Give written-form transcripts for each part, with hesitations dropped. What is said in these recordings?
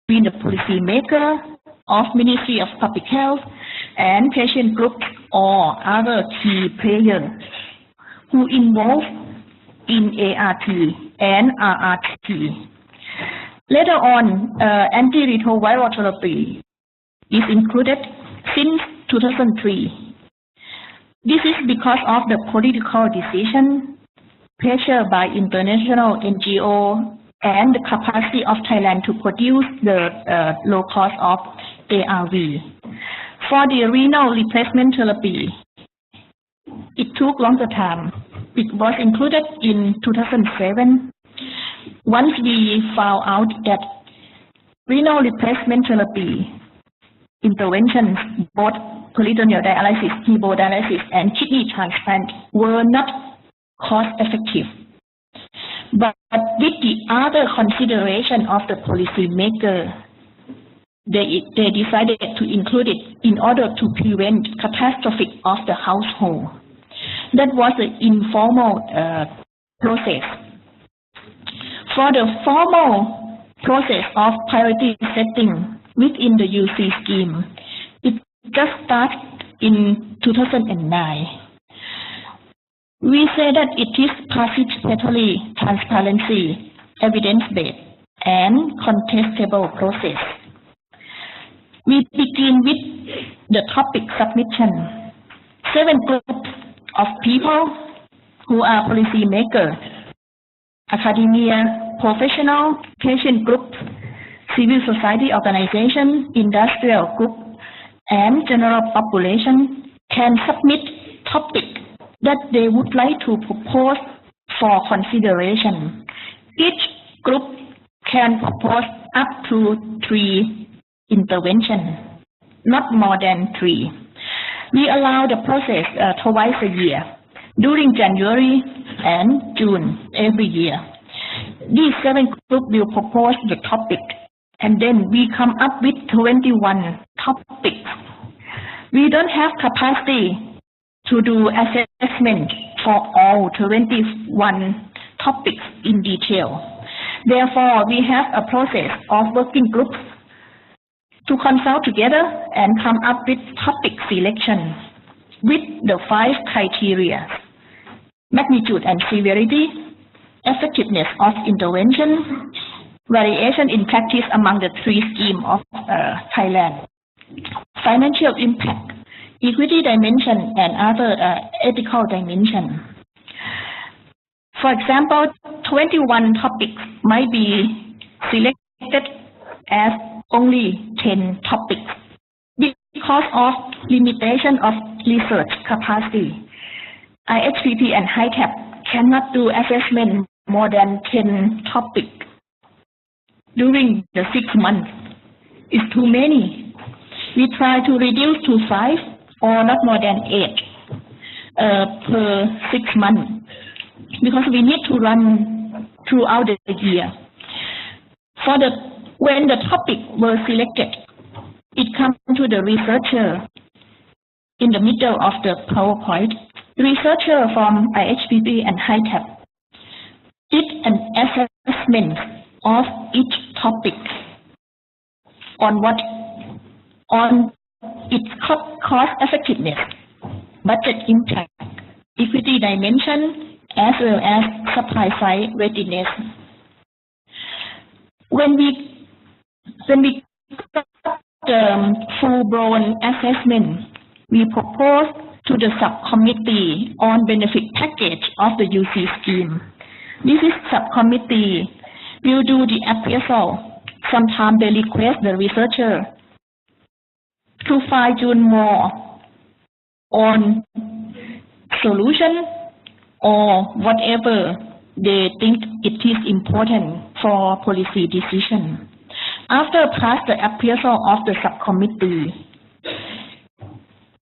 between the policy maker of Ministry of Public Health and patient groups or other key players who involved in ART and RRT. Later on, antiretroviral therapy is included since 2003. This is because of the political decision, pressure by international NGO, and the capacity of Thailand to produce the low cost of ARV. For the renal replacement therapy, it took longer time. It was included in 2007. Once we found out that renal replacement therapy interventions, both peritoneal dialysis, hemodialysis, and kidney transplant were not cost-effective. But with the other consideration of the policymaker, they decided to include it in order to prevent catastrophic of the household. That was the informal process. For the formal process of priority setting within the UC scheme, it just started in 2009. We say that it is participatory, transparency, evidence-based, and contestable process. We begin with the topic submission. 7 groups of people who are policy makers, academia, professional, patient groups, civil society organization, industrial group, and general population can submit topics that they would like to propose for consideration. Each group can propose up to 3 interventions, not more than 3. We allow the process twice a year, during January and June every year. These 7 groups will propose the topic, and then we come up with 21 topics. We don't have capacity to do assessment for all 21 topics in detail. Therefore, we have a process of working groups to consult together and come up with topic selection with the 5 criteria: magnitude and severity, effectiveness of intervention, variation in practice among the 3 schemes of Thailand, financial impact, equity dimension, and other ethical dimension. For example, 21 topics might be selected as only 10 topics because of limitation of research capacity. IHPP and HITAP cannot do assessment more than 10 topics during the 6 months. It's too many. We try to reduce to 5 or not more than 8 per 6 months, because we need to run throughout the year. When the topic was selected, it comes to the researcher in the middle of the PowerPoint. Researcher from IHPP and HITAP did an assessment of each topic on its cost effectiveness, budget impact, equity dimension, as well as supply side readiness. When we got the full-blown assessment, we propose to the subcommittee on benefit package of the UC scheme. This is subcommittee will do the appraisal. Sometimes they request the researcher to fine-tune more on solution or whatever they think it is important for policy decision. After pass the appraisal of the subcommittee,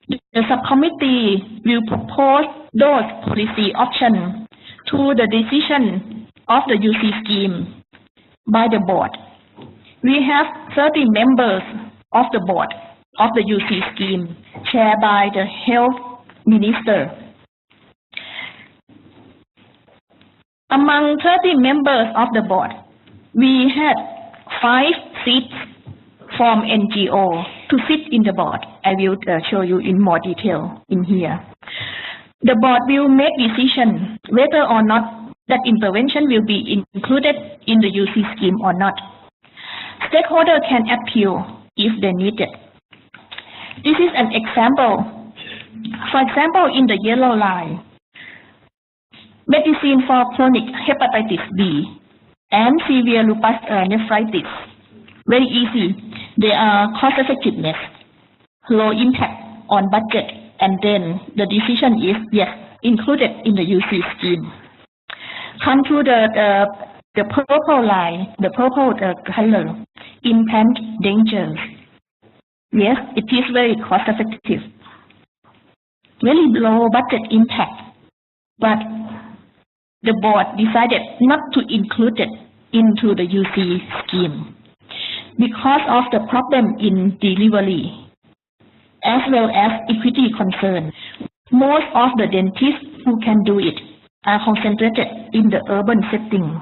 the subcommittee will propose those policy options to the decision of the UC scheme by the board. We have 30 members of the board of the UC scheme, chaired by the health minister. Among 30 members of the board, we had 5 seats from NGO to sit in the board. I will show you in more detail in here. The board will make decision whether or not that intervention will be included in the UC scheme or not. Stakeholders can appeal if they need it. This is an example. For example, in the yellow line, medicine for chronic hepatitis B and severe lupus nephritis. Very easy. They are cost effectiveness, low impact on budget, and then the decision is yes, included in the UC scheme. Come to the purple line, the purple color, impact dangers. Yes, it is very cost effective, very low budget impact, but the board decided not to include it into the UC scheme because of the problem in delivery as well as equity concern. Most of the dentists who can do it are concentrated in the urban setting,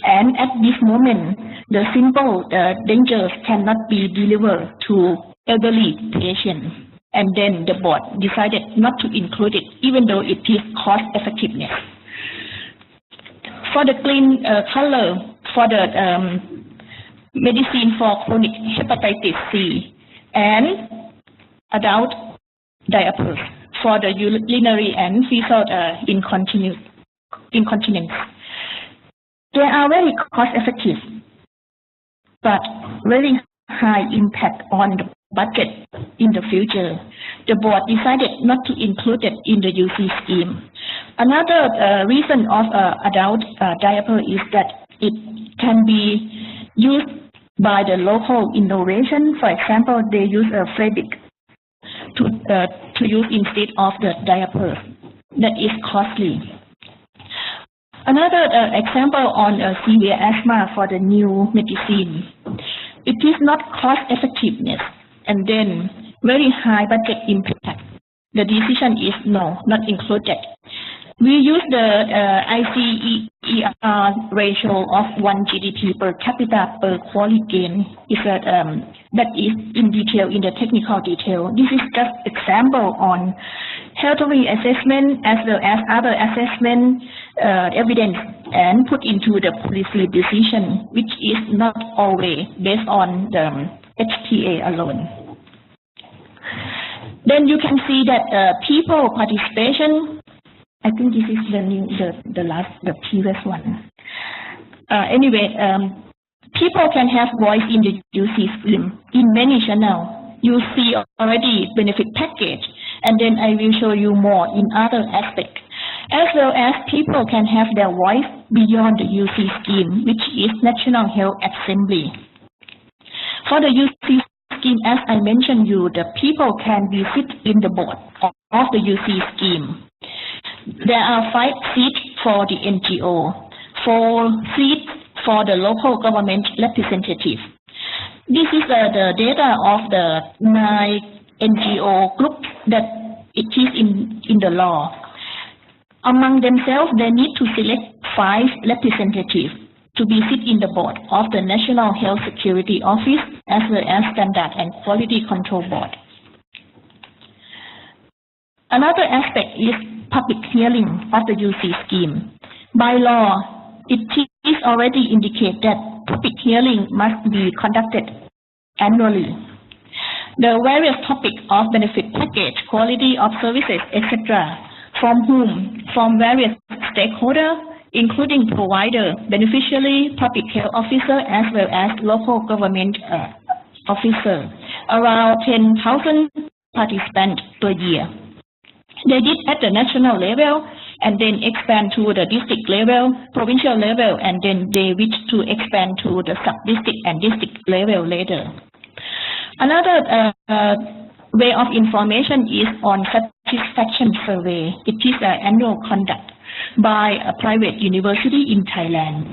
and at this moment the simple dangers cannot be delivered to elderly patients, and then the board decided not to include it even though it is cost effectiveness. For the green color, for the medicine for chronic hepatitis C and adult diapers for the urinary and fecal incontinence. They are very cost effective, but very high impact on the budget in the future. The board decided not to include it in the UC scheme. Another reason of adult diaper is that it can be used by the local innovation. For example, they use a fabric to use instead of the diaper. That is costly. Another example on severe asthma for the new medicine. It is not cost effectiveness and then very high budget impact. The decision is no, not included. We use the ICER ratio of 1 GDP per capita per quality gain. That is in detail in the technical detail. This is just example on health assessment as well as other assessment evidence and put into the policy decision, which is not always based on the HTA alone. Then you can see that people participation. I think this is the previous one. Anyway, people can have voice in the UC scheme in many channels. You see already benefit package, and then I will show you more in other aspects. As well as people can have their voice beyond the UC scheme, which is National Health Assembly. For the UC scheme, as I mentioned you, the people can be sit in the board of the UC scheme. There are 5 seats for the NGO, 4 seats for the local government representative. This is the data of the 9 NGO groups that it is in the law. Among themselves, they need to select 5 representatives to be sit in the board of the National Health Security Office as well as Standard and Quality Control Board. Another aspect is public hearing of the UC scheme. By law, it is already indicated that public hearing must be conducted annually. The various topics of benefit package, quality of services, etc. From whom? From various stakeholders, including provider, beneficiary, public health officer, as well as local government officer. Around 10,000 participants per year. They did at the national level and then expand to the district level, provincial level, and then they wish to expand to the sub-district and district level later. Another way of information is on satisfaction survey. It is an annual conduct by a private university in Thailand.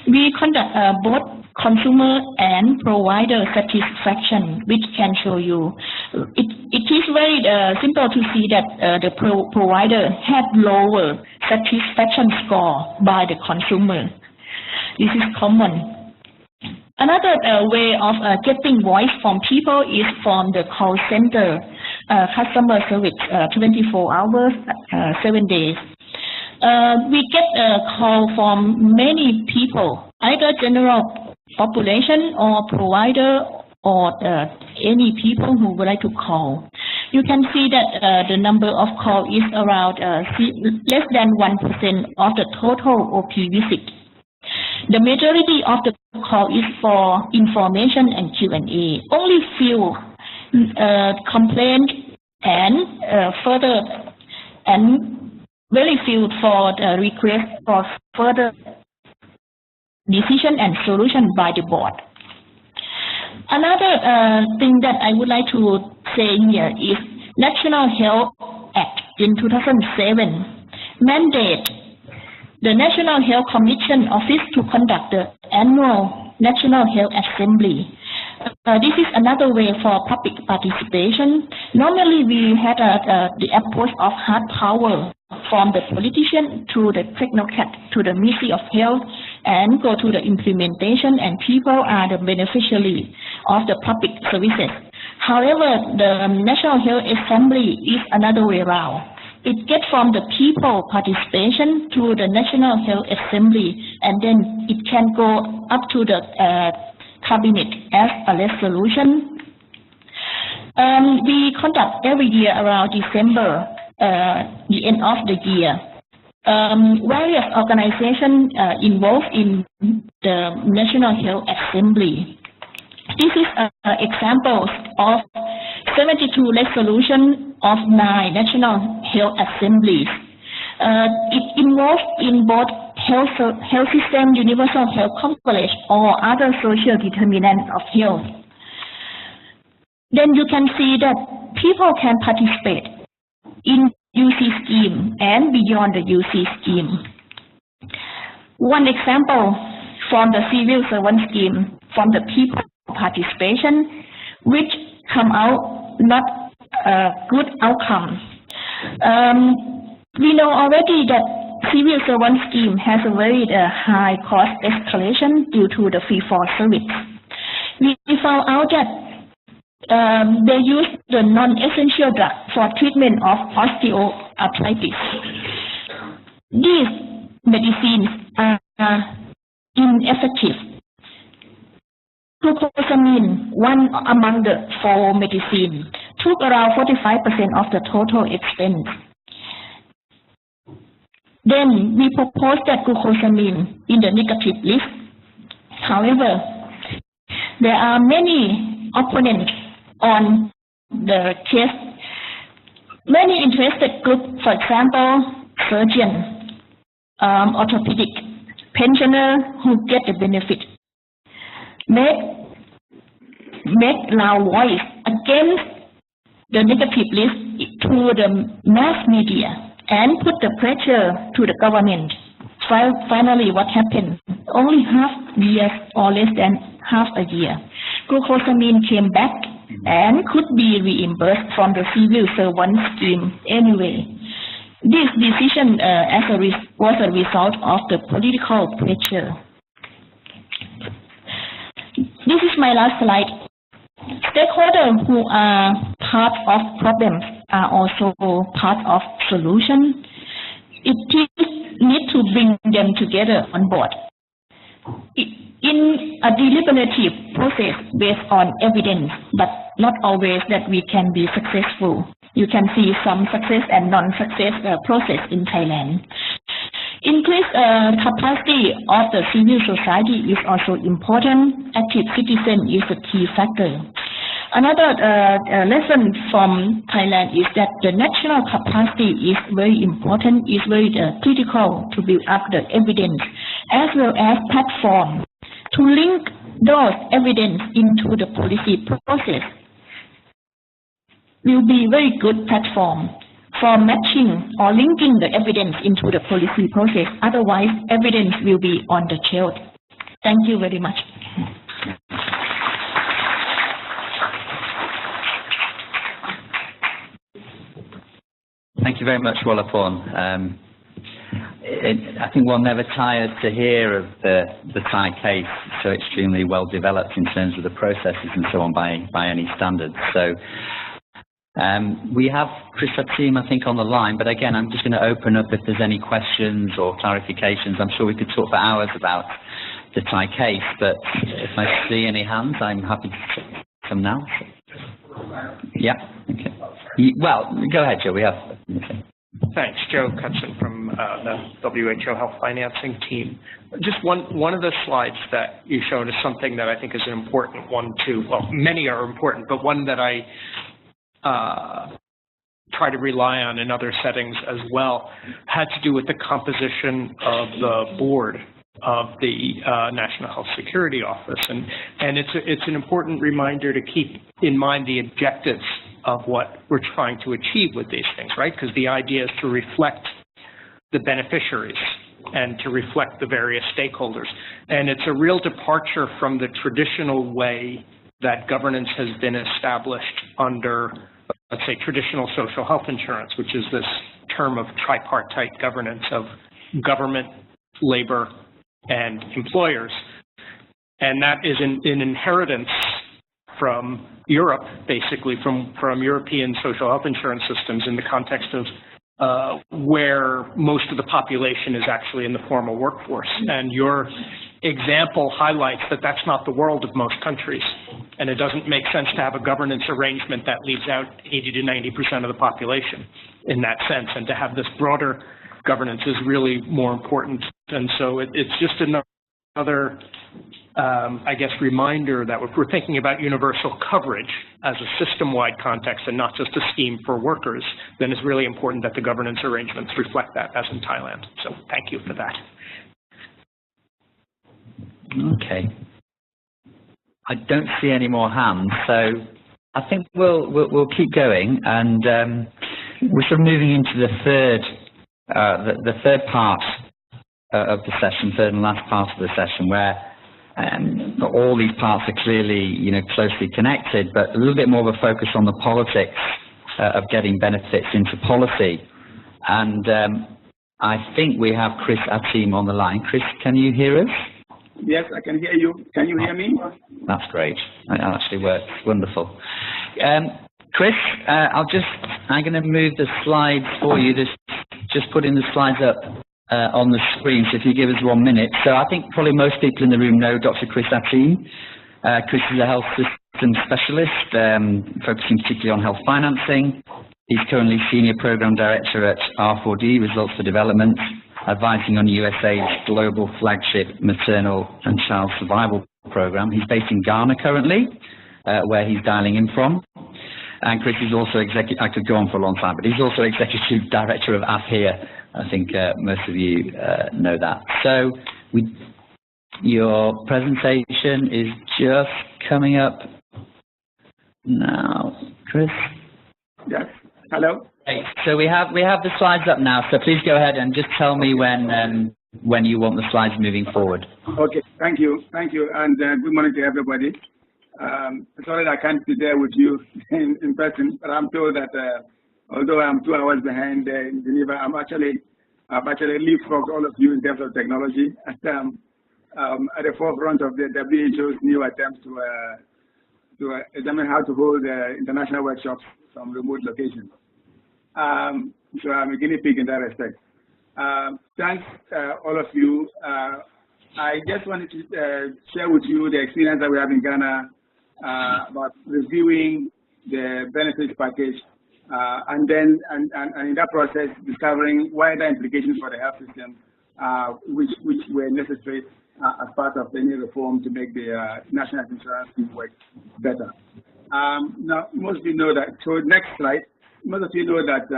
We conduct both consumer and provider satisfaction, which can show you. It is very simple to see that the provider had lower satisfaction score by the consumer. This is common. Another way of getting voice from people is from the call center, customer service, 24 hours, 7 days. We get a call from many people, either general population or provider or any people who would like to call. You can see that the number of calls is around less than 1% of the total OP visit. The majority of the call is for information and Q&A. Only few complaints and further, and very few for the request for further decision and solution by the board. Another thing that I would like to say here is National Health Act in 2007 mandate the National Health Commission Office to conduct the annual National Health Assembly. This is another way for public participation. Normally, we had the approach of hard power from the politician to the technocrat to the Ministry of Health and go to the implementation, and people are the beneficiary of the public services. However, the National Health Assembly is another way around. It gets from the people participation to the National Health Assembly, and then it can go up to the cabinet as a resolution. We conduct every year around December, the end of the year. Various organizations involved in the National Health Assembly. This is examples of 72 resolutions of 9 National Health Assemblies. It involves in both health system, universal health coverage, or other social determinants of health. Then you can see that people can participate in UC scheme and beyond the UC scheme. One example from the civil servant scheme, from the people participation, which come out not a good outcome. We know already that civil servant scheme has a very high cost escalation due to the fee-for service. We found out that they use the non-essential drug for treatment of osteoarthritis. These medicines are ineffective. Glucosamine, one among the 4 medicines, took around 45% of the total expense. Then we proposed that glucosamine in the negative list. However, there are many opponents on the case. Many interested groups, for example, surgeon, orthopedic, pensioner who get the benefit, make loud voice against the negative list to the mass media and put the pressure to the government. Finally, what happened? Only half year or less than half a year, glucosamine came back and could be reimbursed from the civil servant scheme anyway. This decision was a result of the political pressure. This is my last slide. Stakeholders who are part of problems are also part of solution. It needs to bring them together on board. In a deliberative process based on evidence, but not always that we can be successful. You can see some success and non-success process in Thailand. Increased capacity of the civil society is also important. Active citizen is a key factor. Another lesson from Thailand is that the national capacity is very important, is very critical to build up the evidence, as well as platform to link those evidence into the policy process. Will be very good platform for matching or linking the evidence into the policy process. Otherwise, evidence will be on the shelf. Thank you very much. Thank you very much, Wolapon. I think one never tires to hear of the Thai case, so extremely well developed in terms of the processes and so on by any standards. So we have Chris Hatim, I think, on the line, but again, I'm just going to open up if there's any questions or clarifications. I'm sure we could talk for hours about the Thai case, but if I see any hands, I'm happy to take them now. Yeah, okay. Well, go ahead, Joe. We have. Okay. Thanks, Joe Cutson from the WHO Health Financing team. Just one of the slides that you showed is something that I think is an important one too. Well, many are important, but one that I try to rely on in other settings as well had to do with the composition of the board of the National Health Security Office, and it's an important reminder to keep in mind the objectives of what we're trying to achieve with these things, right? Because the idea is to reflect the beneficiaries and to reflect the various stakeholders. And it's a real departure from the traditional way that governance has been established under, let's say, traditional social health insurance, which is this term of tripartite governance of government, labor, and employers. And that is an inheritance from Europe, basically, from European social health insurance systems in the context of where most of the population is actually in the formal workforce. And your example highlights that that's not the world of most countries. And it doesn't make sense to have a governance arrangement that leaves out 80 to 90% of the population in that sense. And to have this broader governance is really more important. And so it's just another I guess, reminder that if we're thinking about universal coverage as a system-wide context and not just a scheme for workers, then it's really important that the governance arrangements reflect that, as in Thailand. So thank you for that. Okay. I don't see any more hands, so I think we'll keep going, and we're sort of moving into the third part of the session, third and last part of the session, where all these parts are clearly, closely connected, but a little bit more of a focus on the politics of getting benefits into policy. And I think we have Chris Hatim on the line. Chris, can you hear us? Yes, I can hear you. Can you hear me? That's great. That actually works. Wonderful. Chris, I'm going to move the slides for you. Just putting the slides up on the screen, so if you give us 1 minute. So I think probably most people in the room know Dr. Chris Hatim. Chris is a health system specialist, focusing particularly on health financing. He's currently Senior Program Director at R4D, Results for Development, advising on USAID's global flagship maternal and child survival program. He's based in Ghana currently, where he's dialing in from. And Chris is also I could go on for a long time, but he's also Executive Director of AFHEA. I think most of you know that. So your presentation is just coming up now, Chris. Yes. Hello. Okay. So we have the slides up now. So please go ahead and just tell me when you want the slides moving forward. Okay. Thank you, and good morning to everybody. Sorry that I can't be there with you in person, but I'm told that although I'm 2 hours behind in Geneva, I've actually leapfrogged all of you in terms of technology. At the forefront of the WHO's new attempt to examine how to hold international workshops from remote locations. So I'm a guinea pig in that respect. Thanks, all of you. I just wanted to share with you the experience that we have in Ghana about reviewing the benefits package, and then in that process discovering wider implications for the health system, which were necessary as part of any reform to make the national insurance scheme work better. Now, most of you know that. So next slide. Most of you know that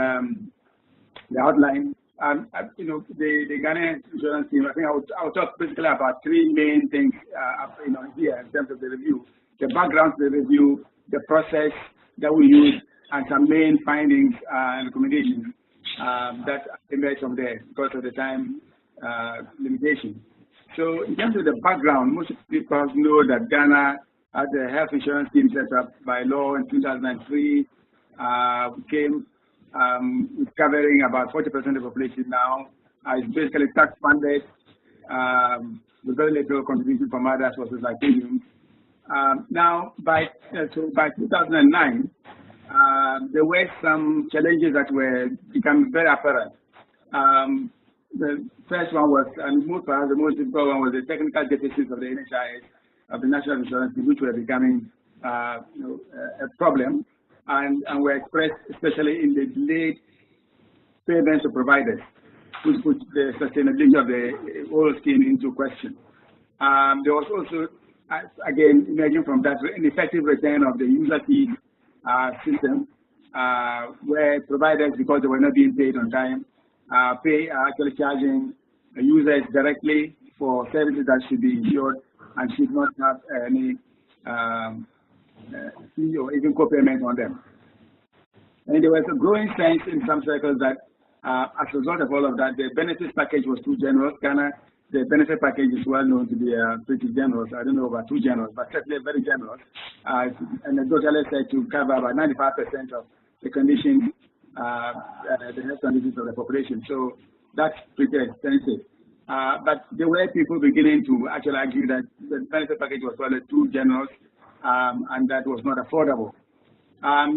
the outline. The Ghanaian insurance scheme. I think I'll talk basically about 3 main things. Here in terms of the review, the background to the review, the process that we use, and some main findings and recommendations that emerge from there because of the time limitation. So in terms of the background, most people know that Ghana had a health insurance scheme set up by law in 2003, came covering about 40% of the population now, It's basically tax funded with very little contribution from other sources like premiums. Now, by 2009, there were some challenges that were becoming very apparent. The first one was, and perhaps the most difficult one, was the technical deficits of the NHIS, of the National Insurance, which were becoming a problem, and were expressed especially in the delayed payments to providers, which put the sustainability of the whole scheme into question. There was also, again, emerging from that, an effective return of the user fee system, where providers, because they were not being paid on time, are actually charging users directly for services that should be insured and should not have any fee or even co-payment on them. And there was a growing sense in some circles that as a result of all of that, the benefits package was too generous. Ghana, the benefit package is well known to be pretty generous. I don't know about too generous, but certainly very generous. And the total said to cover about 95% of the conditions, the health conditions of the population. So that's pretty expensive. But there were people beginning to actually argue that the benefit package was rather too generous and that was not affordable.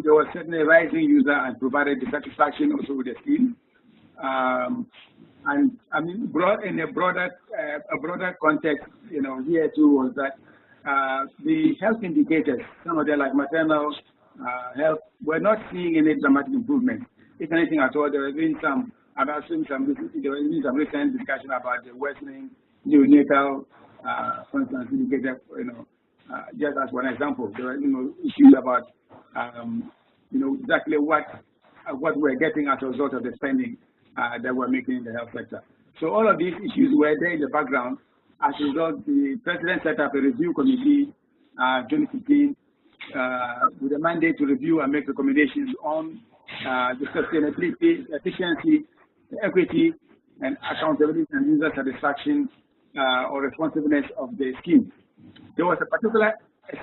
There was certainly rising user and provider dissatisfaction also with the scheme. And I mean, in a broader context, you know, here too was that the health indicators, some of them like maternal health, were not seeing any dramatic improvement. If anything at all, there has been some recent discussion about the worsening neonatal, for instance, indicator. You know, just as one example, there were issues about exactly what we're getting as a result of the spending that we're making in the health sector. So all of these issues were there in the background. As a result, the president set up a review committee 2015 with a mandate to review and make recommendations on the sustainability, efficiency, equity, and accountability and user satisfaction or responsiveness of the scheme. There was a particular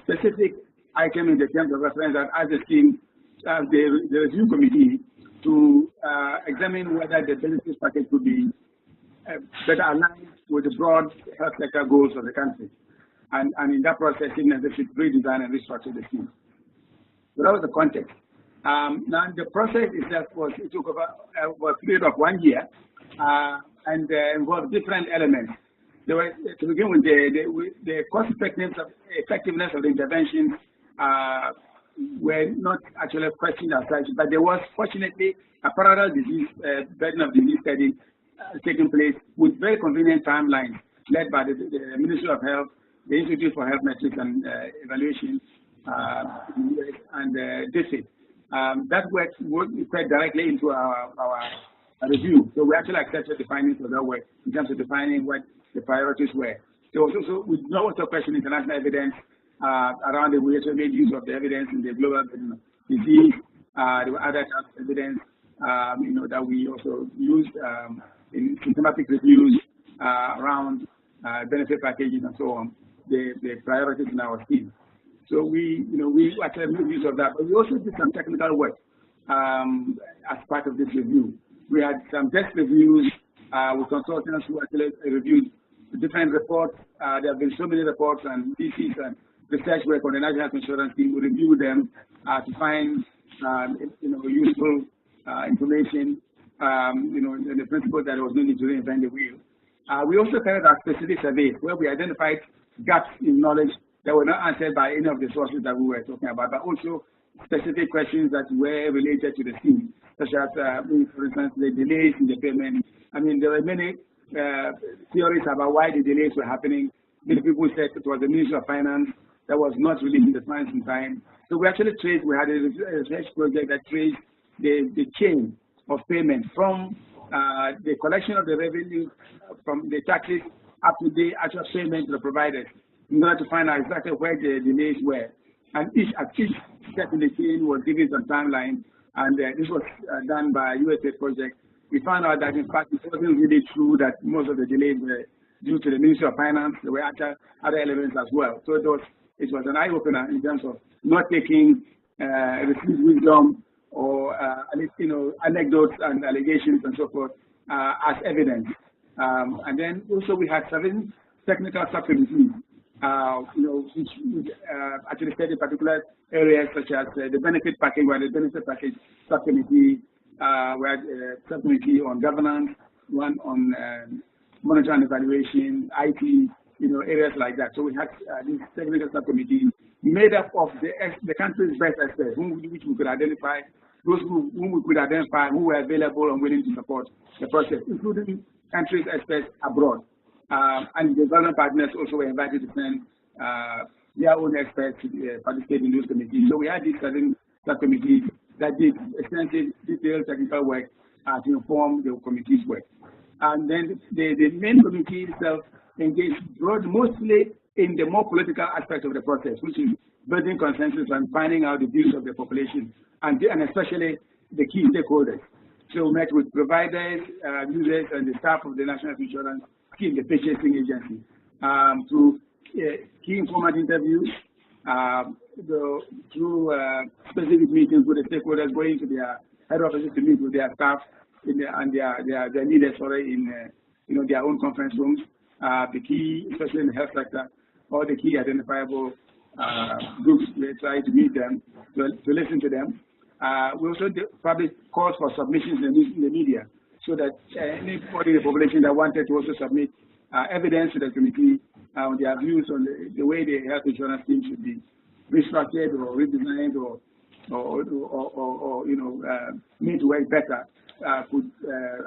specific item in the terms of reference that asked the scheme, the review committee, to examine whether the benefits package could be better aligned with the broad health sector goals of the country. And in that process, they should redesign and restructure the scheme. So that was the context. Now, the process itself it took over a period of 1 year and involved different elements. There were, to begin with, the cost effectiveness of the interventions were not actually questioned as such, but there was fortunately a parallel disease, burden of disease study taking place with very convenient timelines led by the Ministry of Health, the Institute for Health Metrics and Evaluation, and DFID. That work fed directly into our review. So we actually accepted the findings of that work in terms of defining what the priorities were. There was also, we also questioned international evidence around the way we made use of the evidence in the global disease. There were other evidence, that we also used in systematic reviews around benefit packages and so on, the priorities in our scheme. So we actually made use of that, but we also did some technical work as part of this review. We had some desk reviews with consultants who actually reviewed different reports. There have been so many reports and theses and research work on the National Health Insurance Scheme. We reviewed them to find useful information. And the principle that there was no need to reinvent the wheel. We also carried out specific surveys where we identified gaps in knowledge that were not answered by any of the sources that we were talking about, but also specific questions that were related to the scheme, such as, for instance, the delays in the payment. I mean, there were many theories about why the delays were happening. Many people said it was the Ministry of Finance that was not releasing the funds in time. So we actually we had a research project that traced the chain of payment from the collection of the revenue from the taxes up to the actual payment to the providers in order to find out exactly where the delays were. And each step in the chain was given some timeline, and this was done by a USA project. We found out that, in fact, it wasn't really true that most of the delays were due to the Ministry of Finance. There were other elements as well. So it was an eye-opener in terms of not taking received wisdom or anecdotes and allegations and so forth as evidence. And then also we had 7 technical subcommittees, which actually studied particular areas such as the benefit package, where the benefit package subcommittee, we had a subcommittee on governance, one on monitoring and evaluation, IT, areas like that. So we had these technical subcommittees made up of the country's best experts, which we could identify, those whom we could identify who were available and willing to support the process, including countries' experts abroad. And the development partners also were invited to send their own experts to participate in those committees. So we had these 7 subcommittees that did extensive, detailed technical work to inform the committee's work. And then the main committee itself engaged mostly in the more political aspect of the process, which is building consensus and finding out the views of the population, and especially the key stakeholders. So we met with providers, users, and the staff of the National Insurance Scheme, the purchasing agency, through key informant interviews, through specific meetings with the stakeholders, going to their head offices to meet with their staff and their leaders in their own conference rooms. The key, especially in the health sector, or the key identifiable groups, we try to meet them, to listen to them. We also published calls for submissions in the media, so that anybody in the population that wanted to also submit evidence to the committee on their views on the way the health insurance scheme should be restructured or redesigned or made to work better, could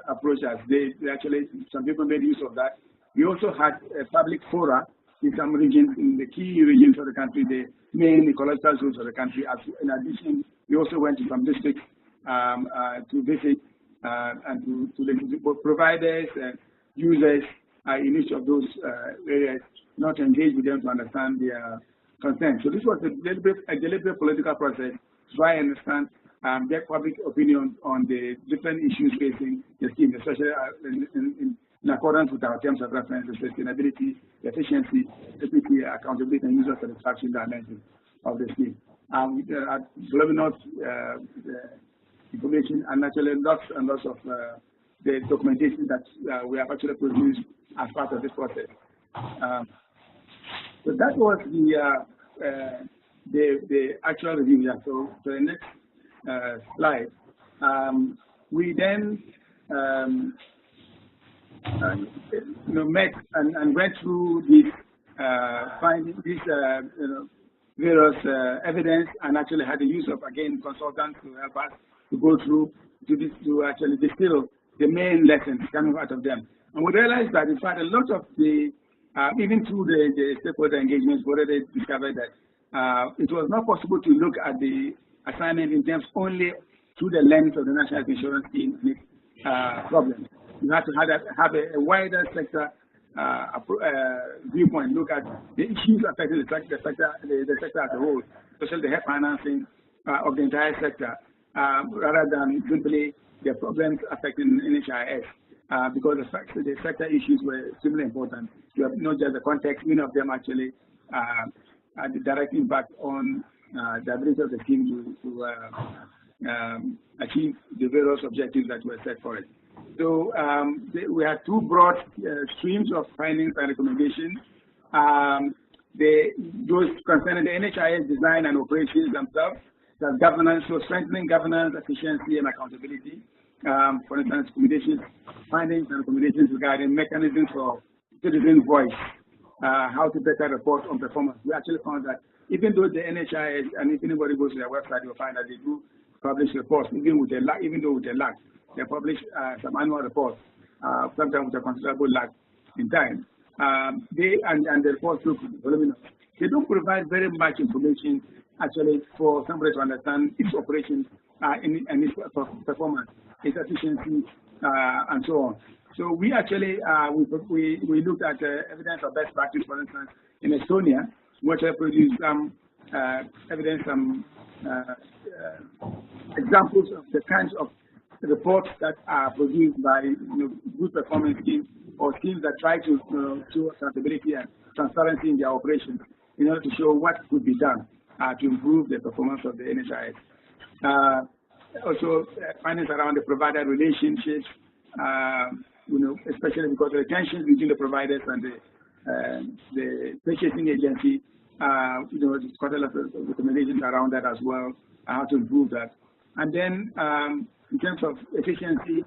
approach us. They actually, some people made use of that. We also had a public fora in some regions, in the key regions of the country, the main ecological zones of the country. In addition, we also went to some districts to visit and to listen to both providers and users in each of those areas, not to engage with them to understand their concerns. So this was a deliberate political process to try and understand their public opinion on the different issues facing the scheme, especially in accordance with our terms of reference, the sustainability, efficiency, equity, accountability, and user satisfaction dimensions of the scheme. Voluminous information, and actually lots and lots of the documentation that we have actually produced as part of this process. So that was the actual review. Yeah. So the next slide. We then met and went through these finding these various evidence, and actually had the use of, again, consultants to help us to go through to actually distill the main lessons coming out of them. And we realized that, in fact, a lot of the even through the stakeholder engagements, we already discovered that it was not possible to look at the assignment in terms only through the lens of the National Insurance Scheme problems. You have to have a wider sector viewpoint, look at the issues affecting the sector as a whole, especially the health financing of the entire sector, rather than simply the problems affecting NHIS. Because the sector issues were extremely important. You have not just the context, many of them actually had the direct impact on the ability of the scheme to achieve the various objectives that were set for it. So we had 2 broad streams of findings and recommendations. Those concerning the NHIS design and operations themselves, the governance, so strengthening governance, efficiency, and accountability. For instance, findings and recommendations regarding mechanisms for citizen voice, how to better report on performance. We actually found that even though the NHIS, and if anybody goes to their website, you'll find that they do publish reports, even though with a lag. They publish some annual reports, sometimes with a considerable lag in time. And the reports look voluminous. They don't provide very much information, actually, for somebody to understand its operations and its performance, its efficiency, and so on. So we actually we looked at evidence of best practice, for instance, in Estonia, which I produced some evidence, some examples of the kinds of reports that are produced by good performance schemes or schemes that try to show accountability and transparency in their operations in order to show what could be done to improve the performance of the NHIS. Also, findings around the provider relationships, you know, especially because of the tensions between the providers and the purchasing agency. You know, there's quite a lot of recommendations around that as well, how to improve that. And then in terms of efficiency,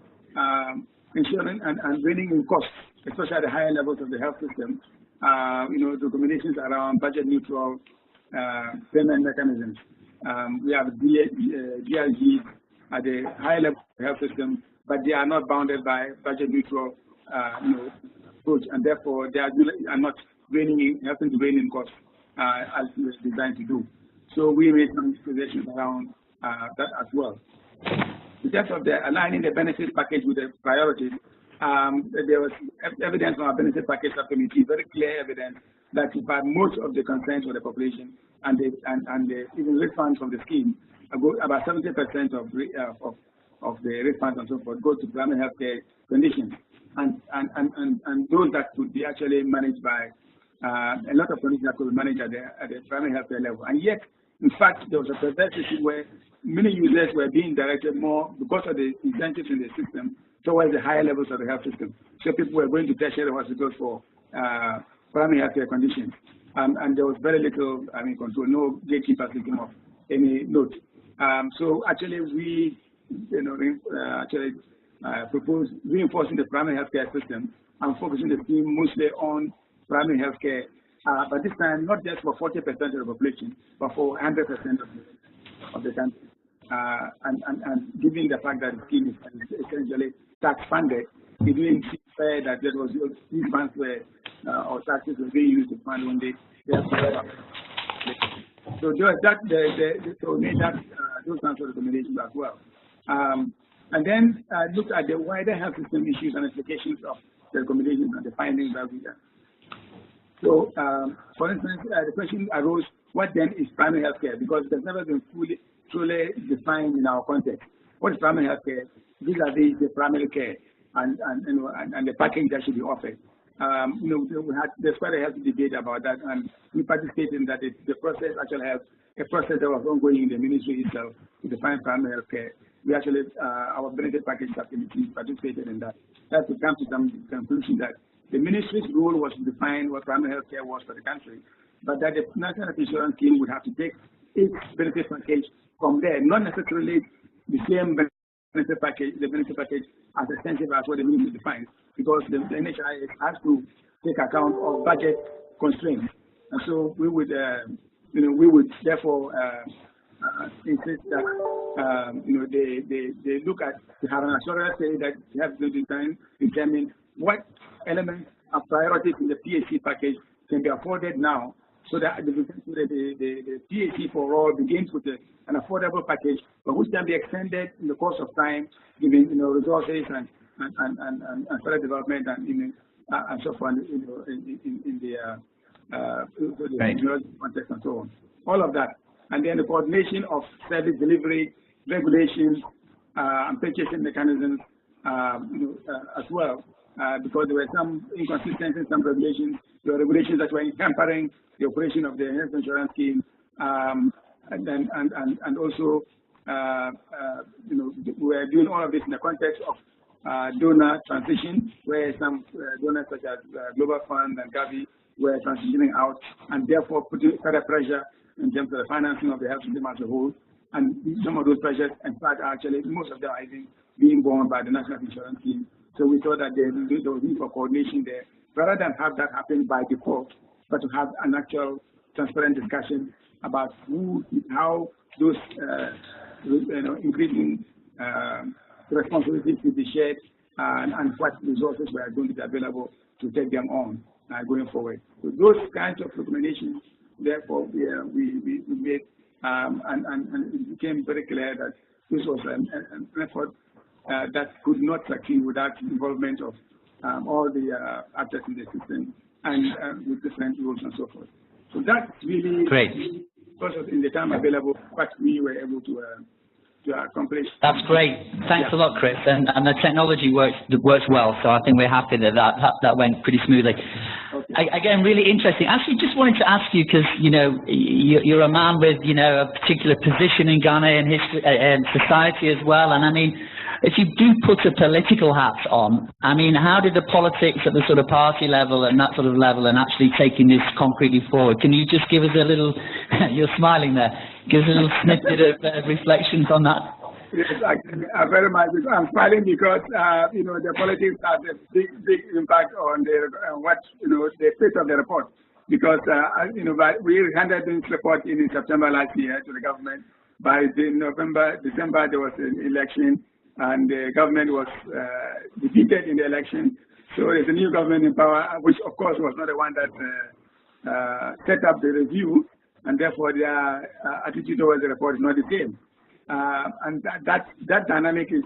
ensuring and reining in costs, especially at the higher levels of the health system, you know, the recommendations around budget neutral payment mechanisms. We have DRGs at the higher level of the health system, but they are not bounded by budget neutral you know, approach, and therefore they are not helping to rein in costs as it was designed to do. So we made some suggestions around that as well. In terms of aligning the benefit package with the priorities, there was evidence from our benefit package subcommittee, very clear evidence that in fact most of the concerns for the population and even refunds from the scheme, about 70% of the refunds and so forth go to primary healthcare conditions, and those that could be actually managed by a lot of conditions that could be managed at the primary healthcare level. And yet, in fact, there was a perverse issue where many users were being directed more because of the incentives in the system towards the higher levels of the health system. So people were going to tertiary hospitals for primary healthcare conditions, and there was very little, control. No gatekeepers taking off any note. So actually, we, propose reinforcing the primary healthcare system and focusing the scheme mostly on primary healthcare, but this time not just for 40% of the population, but for 100% of the country. And given the fact that the scheme is essentially tax funded, it didn't seem fair that there was these funds were or taxes were being used to fund when they have to. So so made that those kinds of recommendations as well. And then looked at the wider health system issues and implications of the recommendations and the findings that we have. So, for instance, the question arose: what then is primary healthcare? Because it has never been truly defined in our context. What is primary healthcare? These are the primary care and the package that should be offered. There's quite a healthy debate about that, and we participated in that. The process actually has a process that was ongoing in the ministry itself to define primary healthcare. We actually, our benefit package subcommittee participated in that. That to come to some conclusion that the ministry's role was to define what primary health care was for the country, but that the National Health Insurance Scheme would have to take its benefit package from there, not necessarily the same benefit package, as extensive as what the ministry defines, because the NHIS has to take account of budget constraints. And so we would, we would therefore insist that, they look at, they have an assurance say that they have to determine what elements of priorities in the PHC package can be afforded now, so that the PHC for all begins with an affordable package, but which can be extended in the course of time, given resources and further development and so forth in the context and so on. All of that, and then the coordination of service delivery, regulations, and purchasing mechanisms, as well. Because there were some inconsistencies in some regulations. There were regulations that were hampering the operation of the health insurance scheme, and also, we were doing all of this in the context of donor transition, where some donors such as Global Fund and Gavi were transitioning out, and therefore putting further pressure in terms of the financing of the health system as a whole. And some of those pressures, in fact, actually, most of them are being borne by the National Insurance Scheme. So we thought that there was need for coordination there, rather than have that happen by default, but to have an actual transparent discussion about how those increasing responsibilities to be shared and what resources were going to be available to take them on going forward. So those kinds of recommendations, therefore, we made, and it became very clear that this was an effort that could not succeed without the involvement of all the actors in the system and with different rules and so forth. So that's really great. Because of in the time available, what we were able to accomplish. That's great. Thanks a lot, Chris. And the technology works well, so I think we're happy that went pretty smoothly. Okay. Again, really interesting. Actually, just wanted to ask you, because you're a man with a particular position in Ghana and history and society as well. And I mean, if you do put a political hat on, I mean, how did the politics at the sort of party level and that sort of level and actually taking this concretely forward? Can you just give us a little, you're smiling there, give us a little snippet of reflections on that? Yes, very much. I'm smiling because, you know, the politics has a big impact on the state of the report. Because, you know, we handed this report in September last year to the government. By December, there was an election, and the government was defeated in the election. So there's a new government in power, which, of course, was not the one that set up the review, and therefore their attitude towards the report is not the same. And that dynamic is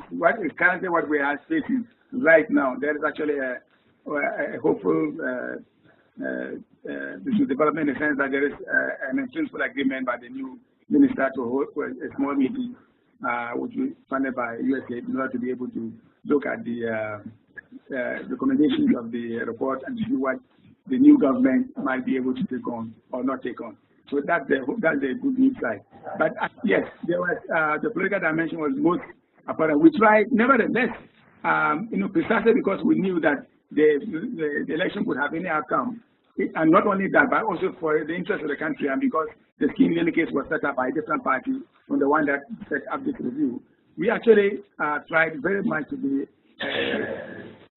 currently what we are facing right now. There is actually a hopeful development in the sense that there is an principal agreement by the new minister to hold a small meeting, which was funded by USAID, in order to be able to look at the recommendations of the report and see what the new government might be able to take on or not take on. So that's the good news side. But yes, there was the political dimension was most apparent. We tried, nevertheless, you know, precisely because we knew that the election could have any outcome, and not only that, but also for the interest of the country, and because the scheme in any case was set up by a different party from the one that set up this review. We actually tried very much to be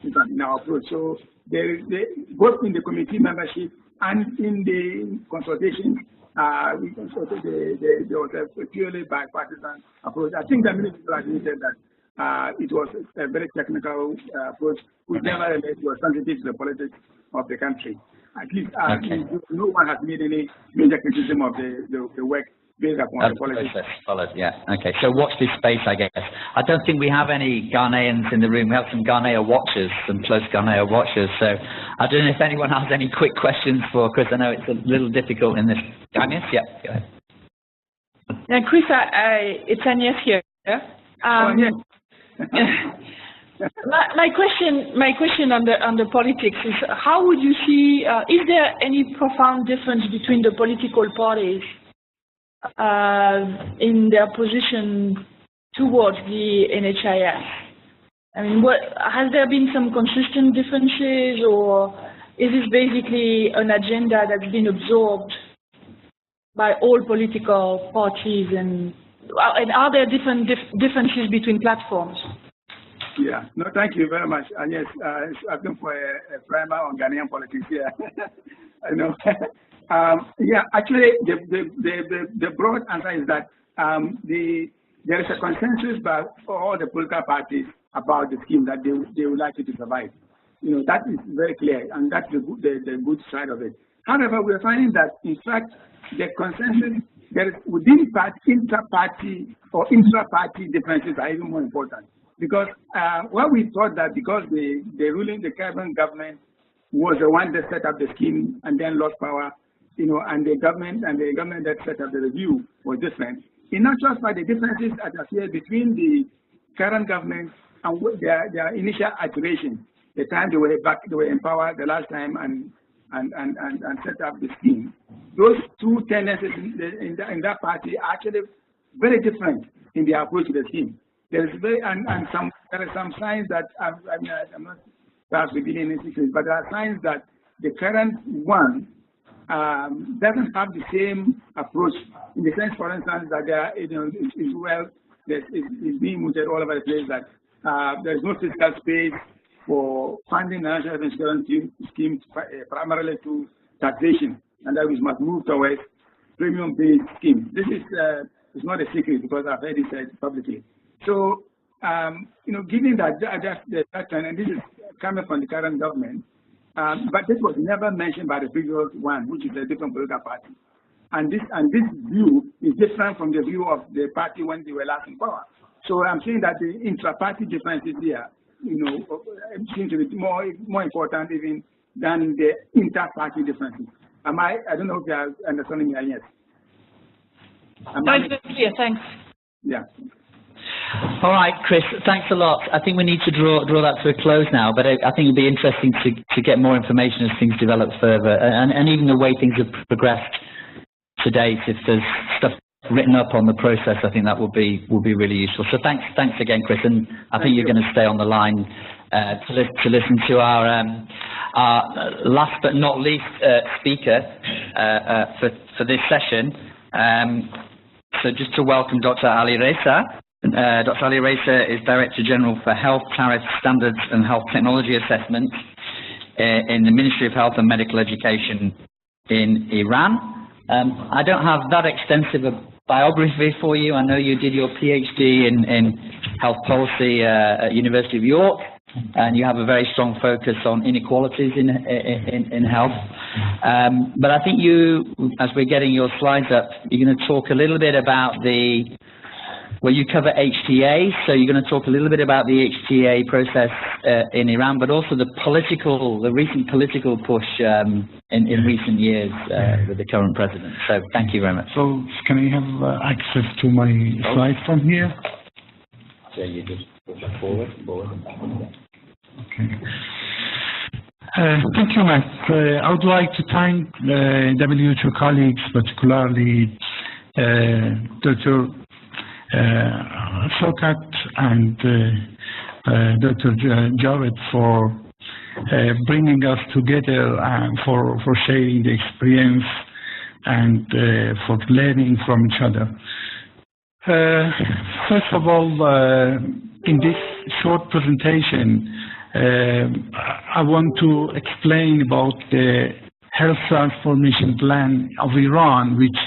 in our approach. So both in the committee membership and in the consultation, we consulted there was a purely bipartisan approach. I think the minister admitted that it was a very technical approach, which nevertheless was sensitive to the politics of the country. At least no one has made any major criticism of the work based upon the politics. Followed, yeah. Okay, so watch this space, I guess. I don't think we have any Ghanaians in the room. We have some Ghanaian watchers, some close Ghanaian watchers. So I don't know if anyone has any quick questions for Chris. I know it's a little difficult in this. Agnes, yeah, go ahead. Yeah, Chris, it's Agnes here. My question on the politics is, how would you see, is there any profound difference between the political parties in their position towards the NHIS? I mean, has there been some consistent differences, or is this basically an agenda that's been absorbed by all political parties, and are there different differences between platforms? Yeah, no, thank you very much. And yes, I've been for a primer on Ghanaian politics here. I know. Yeah, actually, the broad answer is that there is a consensus by all the political parties about the scheme that they would like it to survive. You know, that is very clear, and that's the good side of it. However, we're finding that, in fact, the consensus there is within intra-party or intra-party differences are even more important. Because what we thought that because the current government was the one that set up the scheme and then lost power, you know, and the government that set up the review was different. In actual fact, the differences that appear between the current government and their initial iteration, the time they were in power the last time and set up the scheme, those two tendencies in that party are actually very different in their approach to the scheme. There is there are some signs that I'm not perhaps revealing any secrets, but there are signs that the current one doesn't have the same approach, in the sense, for instance, that it's being mooted all over the place, that there is no fiscal space for funding the national insurance scheme primarily to taxation, and that we must move towards premium-based scheme. This is not a secret because I've heard it said publicly. So, you know, given that and this is coming from the current government, but this was never mentioned by the previous one, which is a different political party. And this view is different from the view of the party when they were last in power. So I'm saying that the intra-party differences here, you know, seem to be more important even than the inter-party differences. I don't know if you are understanding me, yes. No, it's clear, thanks. Yeah. All right, Chris, thanks a lot. I think we need to draw that to a close now, but I think it'd be interesting to get more information as things develop further, and even the way things have progressed to date, if there's stuff written up on the process, I think that will be really useful. So thanks again, Chris, and I think you're going to stay on the line to listen to our last but not least speaker for this session. So just to welcome Dr. Ali Reza. Dr. Ali Reza is Director General for Health Tariff Standards and Health Technology Assessment in the Ministry of Health and Medical Education in Iran. I don't have that extensive a biography for you. I know you did your PhD in health policy at University of York, and you have a very strong focus on inequalities in health. But I think you, as we're getting your slides up, you're going to talk a little bit about well, you cover HTA, so you're going to talk a little bit about the HTA process in Iran, but also the recent political push in recent years with the current president. So thank you very much. So can I have access to my slides from here? So you just push forward and back. Okay. Thank you, Matt. I would like to thank WHO colleagues, particularly Dr. Shaukat and Dr. Javed for bringing us together and for sharing the experience and for learning from each other. First of all, in this short presentation, I want to explain about the health transformation plan of Iran, which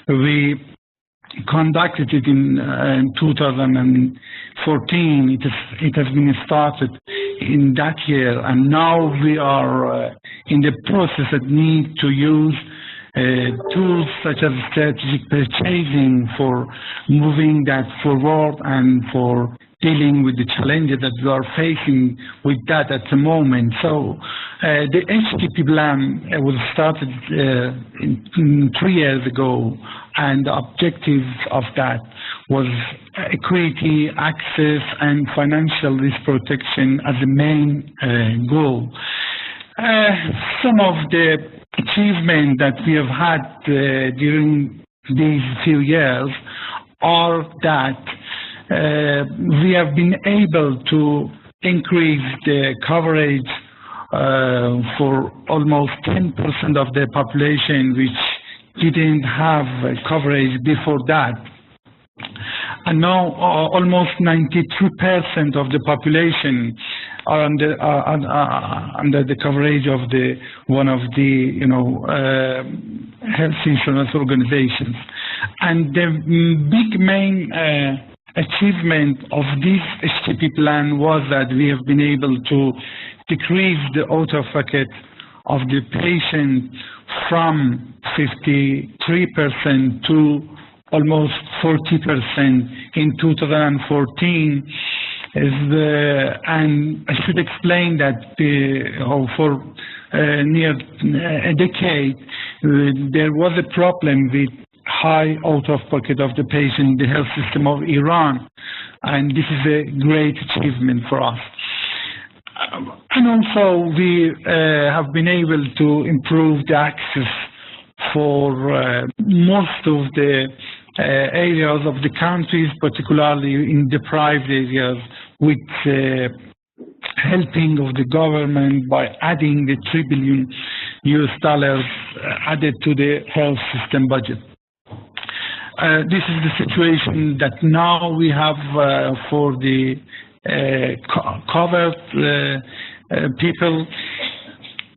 we conducted it in 2014. It has been started in that year, and now we are in the process that need to use tools such as strategic purchasing for moving that forward and for dealing with the challenges that we are facing with that at the moment. So the HTP plan was started 3 years ago, and the objectives of that was equity, access, and financial risk protection as the main goal. Some of the achievements that we have had during these few years are that we have been able to increase the coverage for almost 10% of the population, which didn't have coverage before that. And now almost 93% of the population are under the coverage of one of the health insurance organizations. And the big main achievement of this HTP plan was that we have been able to decrease the out-of-pocket of the patient from 53% to almost 40% in 2014. And I should explain that for near a decade, there was a problem with high out-of-pocket of the patient in the health system of Iran, and this is a great achievement for us. And also we have been able to improve the access for most of the areas of the countries, particularly in deprived areas, with helping of the government by adding the $3 billion added to the health system budget. This is the situation that now we have for the covered people.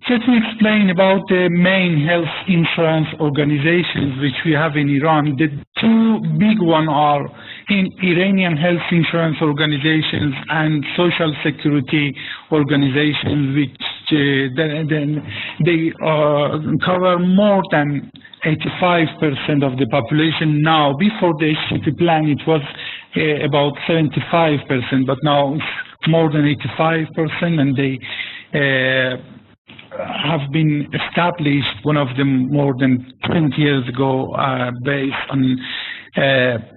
Let me explain about the main health insurance organizations which we have in Iran. The two big ones are in Iranian health insurance organizations and social security organizations, which they cover more than 85% of the population now. Before the HTP plan, it was about 75%, but now it's more than 85%, and they have been established, one of them more than 20 years ago, based on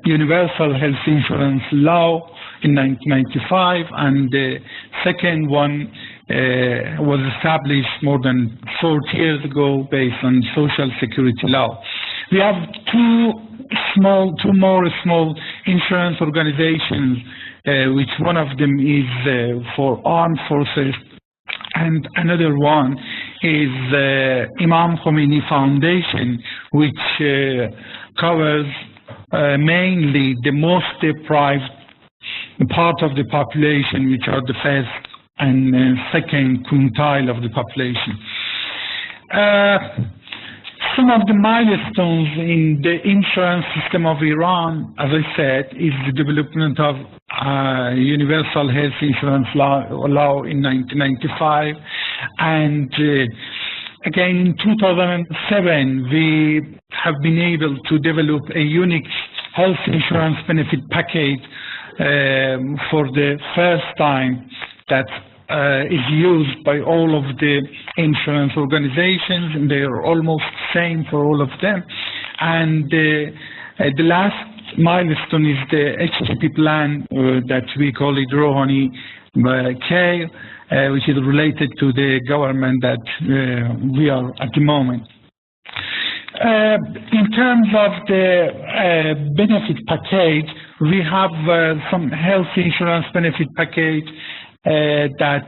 universal health insurance law in 1995, and the second one was established more than 40 years ago based on social security law. We have two two more small insurance organizations, which one of them is for armed forces, and another one is Imam Khomeini Foundation, which covers mainly the most deprived part of the population, which are the first and second quintile of the population. Some of the milestones in the insurance system of Iran, as I said, is the development of Universal Health Insurance Law in 1995, and again in 2007 we have been able to develop a unique health insurance benefit package for the first time that is used by all of the insurance organizations, and they are almost the same for all of them. And the last milestone is the HTP plan that we call it Rouhani Care, which is related to the government that we are at the moment. In terms of the benefit package, we have some health insurance benefit package that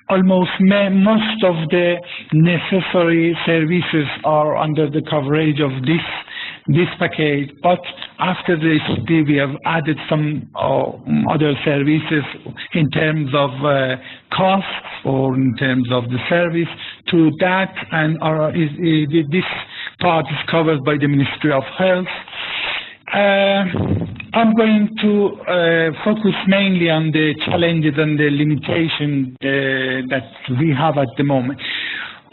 almost most of the necessary services are under the coverage of this package, but after the HTP we have added some other services in terms of costs or in terms of the service to that, and this part is covered by the Ministry of Health. I'm going to focus mainly on the challenges and the limitations that we have at the moment.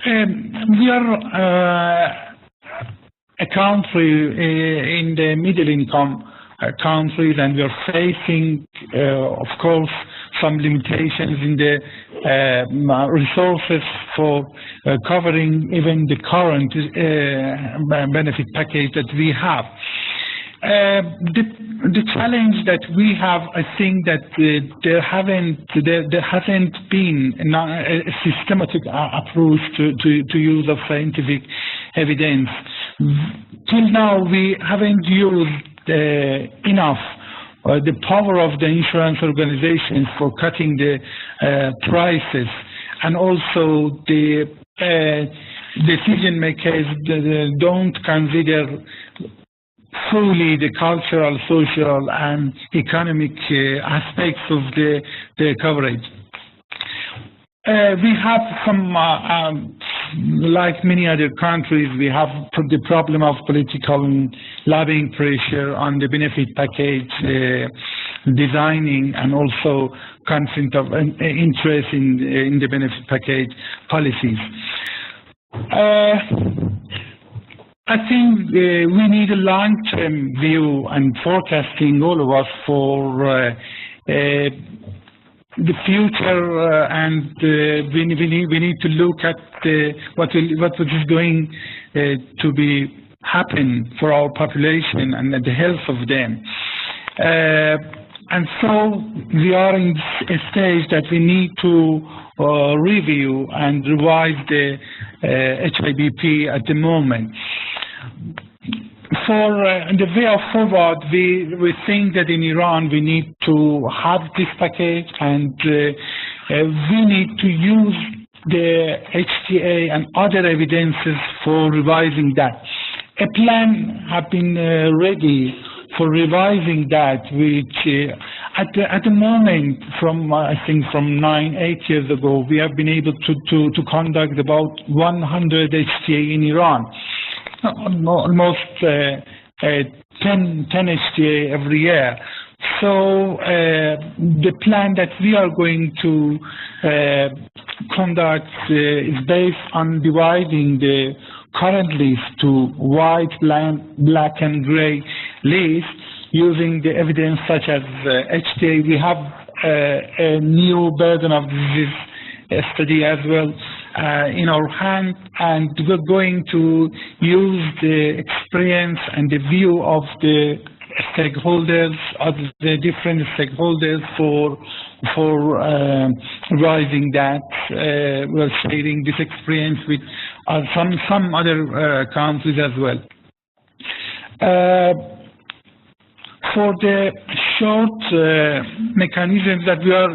We are a country in the middle income countries, and we are facing, of course, some limitations in the resources for covering even the current benefit package that we have. The challenge that we have, I think that there hasn't been a systematic approach to use of scientific evidence. Till now, we haven't used enough the power of the insurance organizations for cutting the prices, and also the decision makers don't consider fully the cultural, social, and economic aspects of the coverage. We have some, like many other countries, we have the problem of political and lobbying pressure on the benefit package designing, and also conflict of interest in the benefit package policies. I think we need a long-term view and forecasting, all of us, for the future, and we need to look at what is going to be happen for our population and the health of them. And so we are in a stage that we need to review and revise the HIBP at the moment. For the way forward, we think that in Iran we need to have this package, and we need to use the HTA and other evidences for revising that. A plan has been ready for revising that, which at the moment, from I think from 8 years ago, we have been able to conduct about 100 HTA in Iran. Almost 10 HTA every year. So the plan that we are going to conduct is based on dividing the current list to white, black and gray lists, using the evidence such as HTA. We have a new burden of disease study as well in our hand, and we're going to use the experience and the view of the stakeholders, of the different stakeholders for revising that. We're sharing this experience with some other countries as well. For the short mechanisms that we are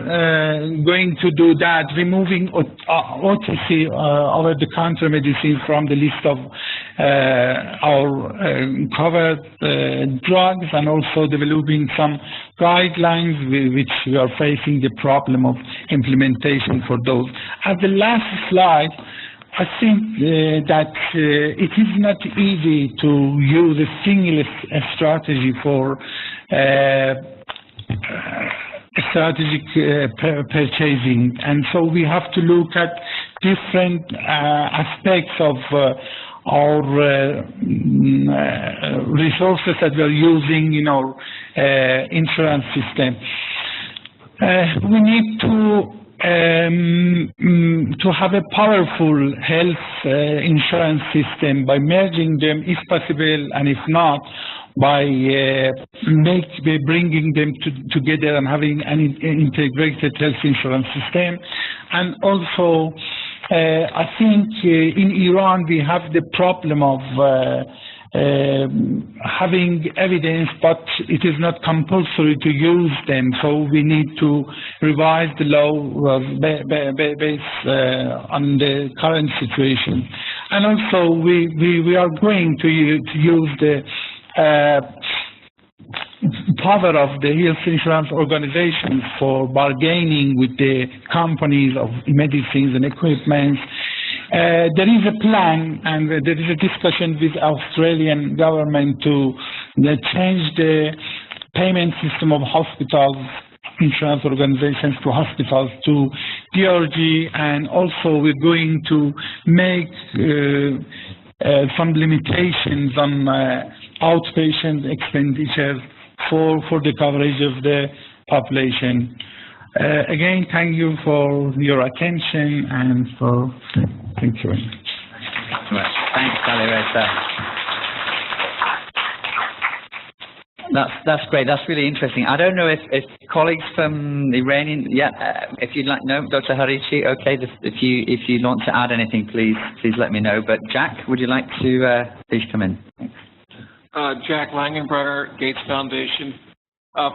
going to do that, removing OTC, over-the-counter medicine, from the list of our covered drugs, and also developing some guidelines which we are facing the problem of implementation for those. As the last slide, I think that it is not easy to use a single strategy for strategic purchasing, and so we have to look at different aspects of our resources that we are using in our insurance system. We need to have a powerful health insurance system by merging them if possible, and if not, by bringing them together and having an integrated health insurance system. And also, I think in Iran we have the problem of having evidence, but it is not compulsory to use them. So we need to revise the law based on the current situation. And also we are going to use the power of the health insurance organizations for bargaining with the companies of medicines and equipment. There is a plan, and there is a discussion with Australian government to change the payment system of hospitals, insurance organizations to hospitals, to DRG, and also we're going to make some limitations on outpatient expenditures for the coverage of the population. Again, thank you for your attention and for thank you. Thanks, Alireza. That's great. That's really interesting. I don't know if colleagues from the Iranian, if you'd like, no, Dr. Harichi, okay. If you want to add anything, please let me know. But Jack, would you like to please come in? Thanks. Jack Langenbrunner, Gates Foundation.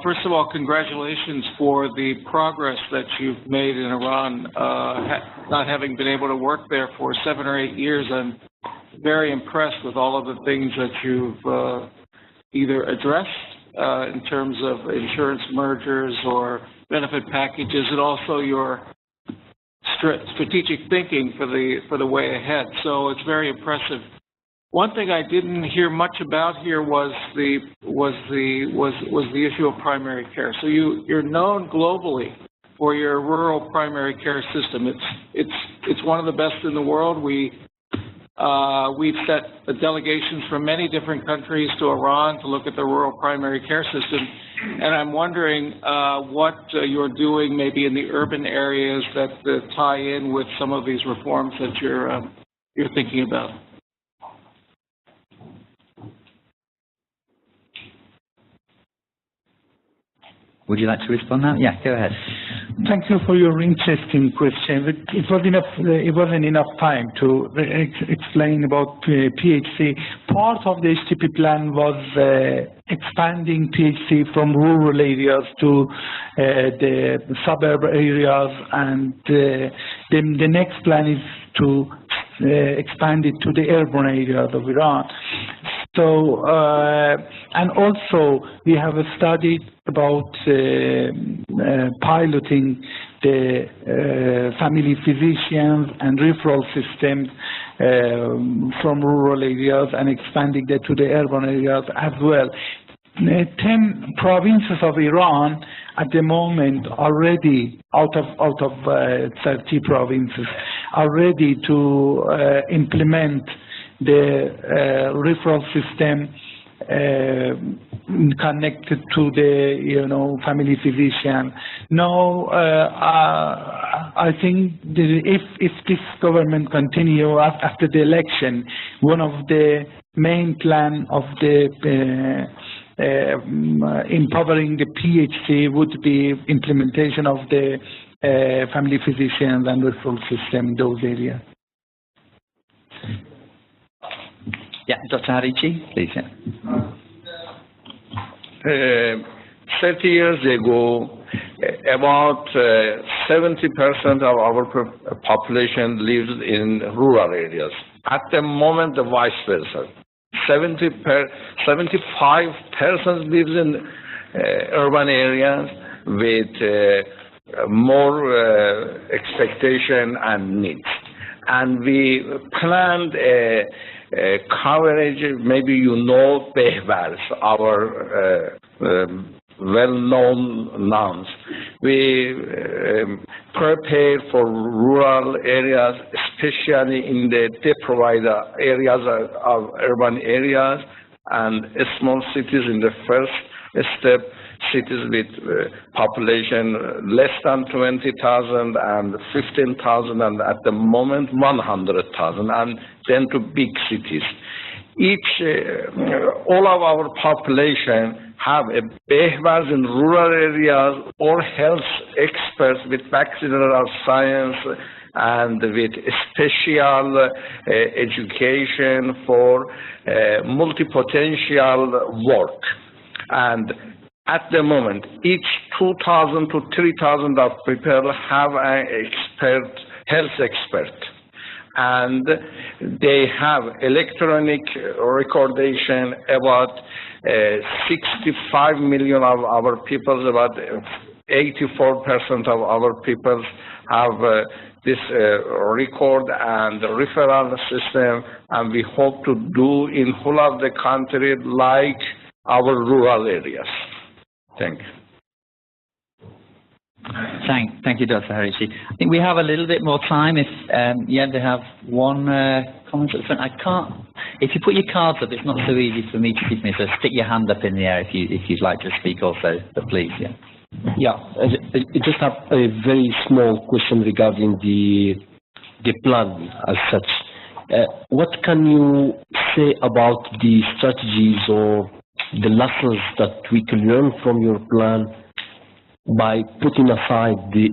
First of all, congratulations for the progress that you've made in Iran. Not having been able to work there for 7 or 8 years, I'm very impressed with all of the things that you've either addressed in terms of insurance mergers or benefit packages, and also your strategic thinking for the way ahead. So it's very impressive. One thing I didn't hear much about here was the issue of primary care. So you're known globally for your rural primary care system. It's one of the best in the world. We've sent delegations from many different countries to Iran to look at the rural primary care system, and I'm wondering what you're doing maybe in the urban areas that tie in with some of these reforms that you're thinking about. Would you like to respond now? Yeah, go ahead. Thank you for your interesting question. It wasn't enough time to explain about PHC. Part of the HTP plan was expanding PHC from rural areas to the suburb areas, and the next plan is to expand it to the urban areas of Iran. So, and also we have studied about piloting the family physicians and referral systems from rural areas and expanding that to the urban areas as well. 10 provinces of Iran at the moment are ready, out of 30 provinces, are ready to implement the referral system connected to the family physician. Now, I think if this government continue after the election, one of the main plan of the empowering the PHC would be implementation of the family physicians and referral system in those areas. Yeah, Dr. Harichi, please. Yeah. 30 years ago, about 70% of our population lives in rural areas. At the moment, the vice versa. 75% lives in urban areas with more expectation and needs. And we planned a coverage, maybe you know Behbars, our well-known nouns. We prepare for rural areas, especially in the deprived areas of urban areas, and small cities in the first step, cities with population less than 20,000 and 15,000, and at the moment 100,000, and then to big cities. All of our population have a Behbars in rural areas or health experts with Bachelor of Science and with special education for multipotential work. And at the moment, each 2,000 to 3,000 of people have an health expert. And they have electronic recordation. About 65 million of our people, about 84% of our people have this record and referral system, and we hope to do in whole of the country like our rural areas. Thank you. Thank you, Dr. Harichi. I think we have a little bit more time. If you have to have one comment at the front, I can't. If you put your cards up, it's not so easy for me to see me. So stick your hand up in the air if you'd like to speak also. But please, yeah. Yeah, I just have a very small question regarding the plan as such. What can you say about the strategies or the lessons that we can learn from your plan by putting aside the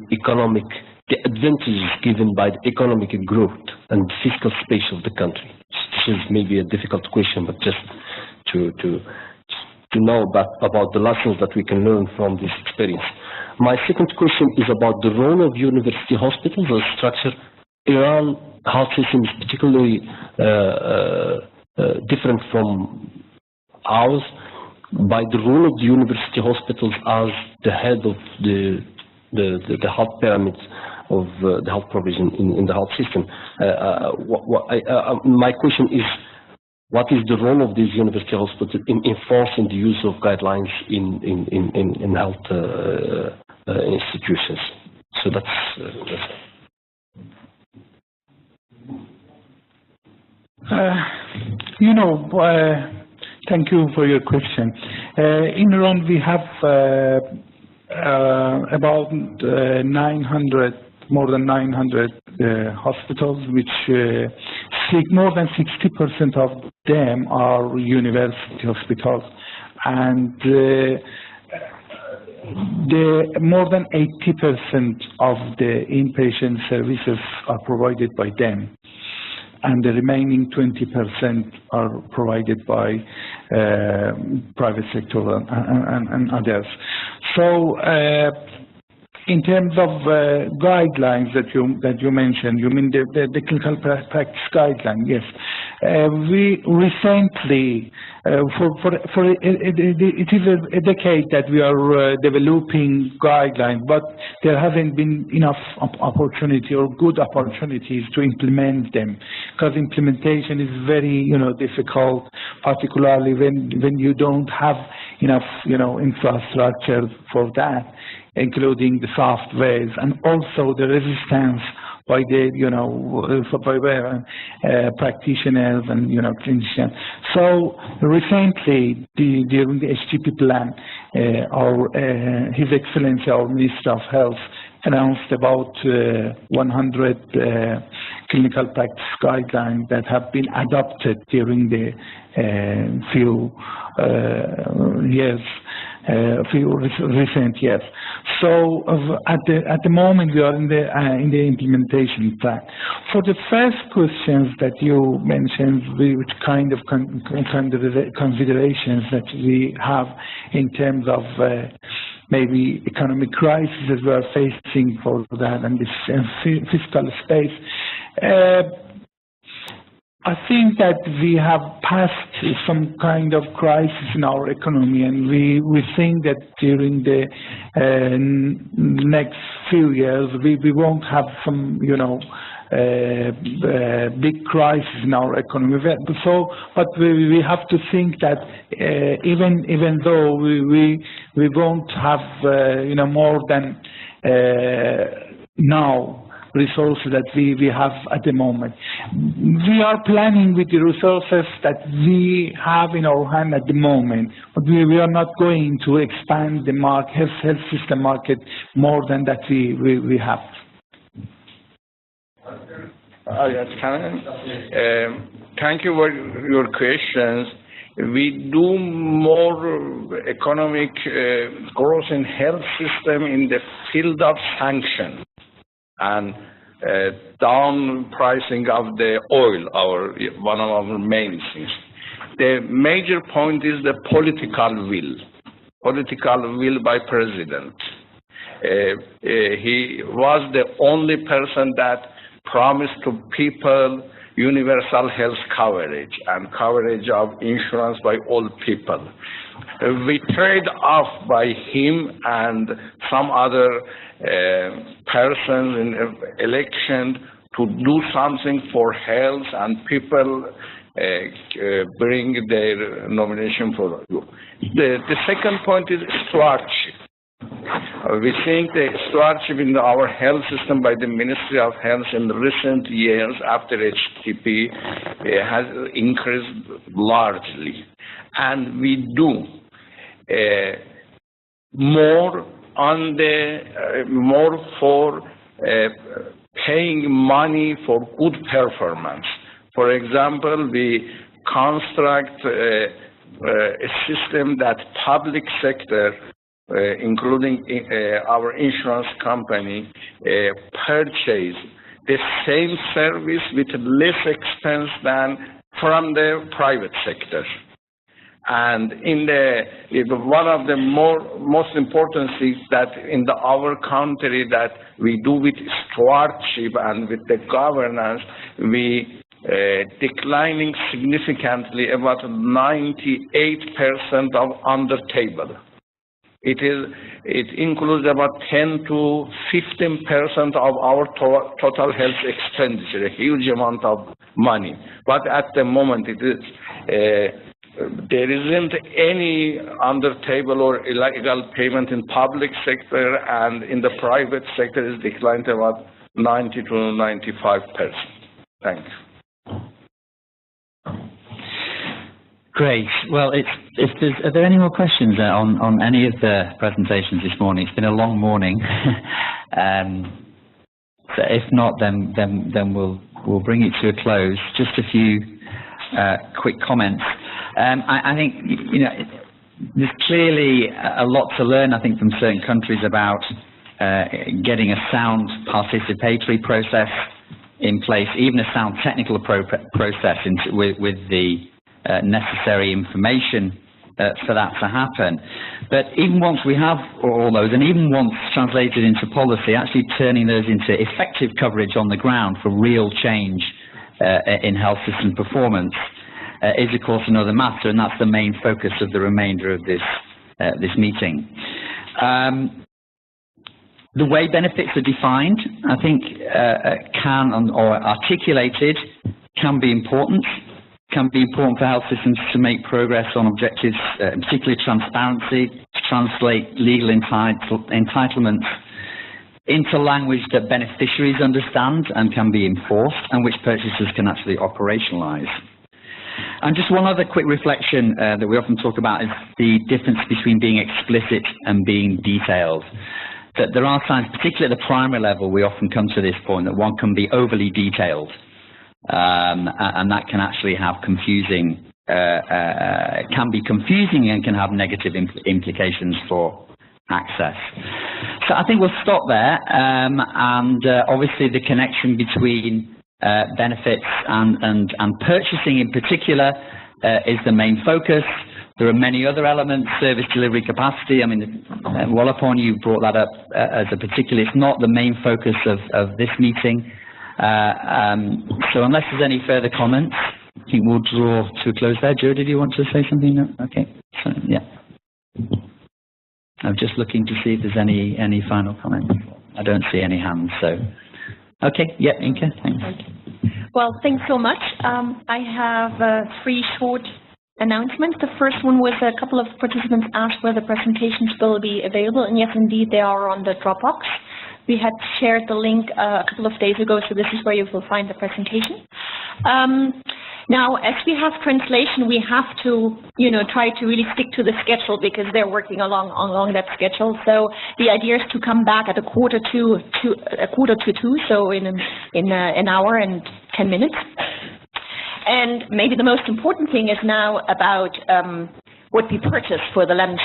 advantages given by the economic growth and fiscal space of the country? This is maybe a difficult question, but just to know about the lessons that we can learn from this experience. My second question is about the role of university hospitals as structure. Iran health system is particularly different from ours by the role of the university hospitals as the head of the health pyramids of the health provision in the health system. My question is, what is the role of these university hospitals in enforcing the use of guidelines in health institutions? So that's thank you for your question. In Iran, we have about more than 900 hospitals, which more than 60% of them are university hospitals, and more than 80% of the inpatient services are provided by them, and the remaining 20% are provided by private sector and others. So in terms of guidelines that you mentioned, you mean the clinical practice guideline? Yes. We recently, it is a decade that we are developing guidelines, but there hasn't been enough opportunity or good opportunities to implement them, because implementation is very difficult, particularly when you don't have enough infrastructure for that, including the softwares and also the resistance by the practitioners and clinicians. So recently, during the HGP plan, His Excellency, our Minister of Health, announced about 100 clinical practice guidelines that have been adopted during the few years few recent years. So at the moment we are in the implementation plan. For the first questions that you mentioned, which kind of considerations that we have in terms of maybe economic crisis that we are facing for that and this fiscal space. I think that we have passed some kind of crisis in our economy, and we think that during the next few years we won't have some, big crisis in our economy. So, but we have to think that even though we won't have more than now resources that we have at the moment. We are planning with the resources that we have in our hand at the moment, but we are not going to expand the health system market more than that we have. Yes, thank you for your questions. We do more economic growth in health system in the field of sanction and down pricing of the oil, one of our main things. The major point is the political will by president. He was the only person that promised to people universal health coverage and coverage of insurance by all people. We trade off by him and some other persons in election to do something for health, and people bring their nomination for you. The second point is stewardship. We think the stewardship in our health system by the Ministry of Health in recent years after HTTP has increased largely. And we do more for paying money for good performance. For example, we construct a system that public sector, including our insurance company, purchase the same service with less expense than from the private sector. And one of the most important things that in our country that we do with stewardship and with the governance, we declining significantly, about 98% of under table. It includes about 10 to 15% of our total health expenditure, a huge amount of money. But at the moment, it is there isn't any under table or illegal payment in public sector, and in the private sector is declined to about 90 to 95%. Thank you. Great. Well, are there any more questions on any of the presentations this morning? It's been a long morning. So if not, then we'll bring it to a close. Just a few quick comments. I think there's clearly a lot to learn, I think, from certain countries about getting a sound participatory process in place, even a sound technical process with the necessary information for that to happen. But even once we have all those, and even once translated into policy, actually turning those into effective coverage on the ground for real change in health system performance is, of course, another matter, and that's the main focus of the remainder of this meeting. The way benefits are defined, I think, or articulated, can be important for health systems to make progress on objectives, particularly transparency, to translate legal entitlements into language that beneficiaries understand and can be enforced, and which purchasers can actually operationalize. And just one other quick reflection that we often talk about is the difference between being explicit and being detailed. That there are times, particularly at the primary level, we often come to this point that one can be overly detailed, and that can actually have confusing can be confusing and can have negative implications for access. So I think we'll stop there, and obviously the connection between benefits and purchasing in particular is the main focus. There are many other elements, service delivery capacity. I mean, Wallapon, you brought that up as a particular. It's not the main focus of this meeting. So unless there's any further comments, I think we'll draw to a close there. Joe, did you want to say something? No? Okay. So, yeah. I'm just looking to see if there's any final comments. I don't see any hands, so. Okay, yeah, Inka, thanks. Well, thanks so much. I have 3 short announcements. The first one was a couple of participants asked whether presentations will be available, and yes, indeed, they are on the Dropbox. We had shared the link a couple of days ago, so this is where you will find the presentation. Now, as we have translation, we have to, try to really stick to the schedule because they're working along that schedule. So the idea is to come back at 1:45, so in an hour and 10 minutes. And maybe the most important thing is now about what we purchase for the lunch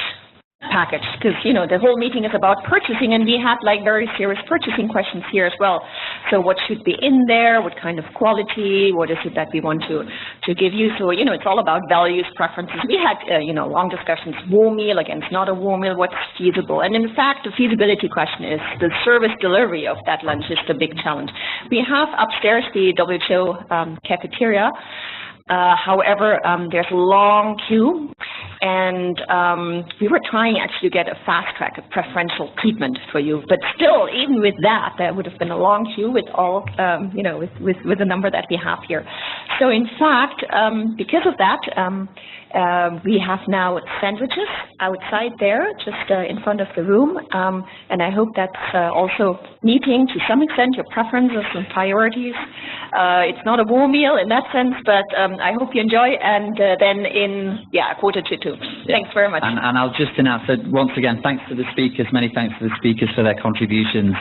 package, because the whole meeting is about purchasing, and we had very serious purchasing questions here as well. So what should be in there? What kind of quality? What is it that we want to give you? So it's all about values, preferences. We had long discussions: warm meal against not a warm meal. What's feasible? And in fact, the feasibility question is the service delivery of that lunch is the big challenge. We have upstairs the WHO cafeteria. However, there's a long queue, and we were trying actually to get a fast track, a preferential treatment for you. But still, even with that, there would have been a long queue with all, with the number that we have here. So in fact, because of that, we have now sandwiches outside there, just in front of the room, and I hope that's also meeting to some extent your preferences and priorities. It's not a warm meal in that sense, but I hope you enjoy, and then in 1:45. Thanks very much. And I'll just announce that once again, thanks to the speakers, many thanks to the speakers for their contributions,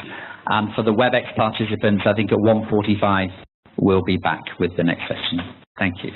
and for the WebEx participants, I think at 1:45 we'll be back with the next session. Thank you.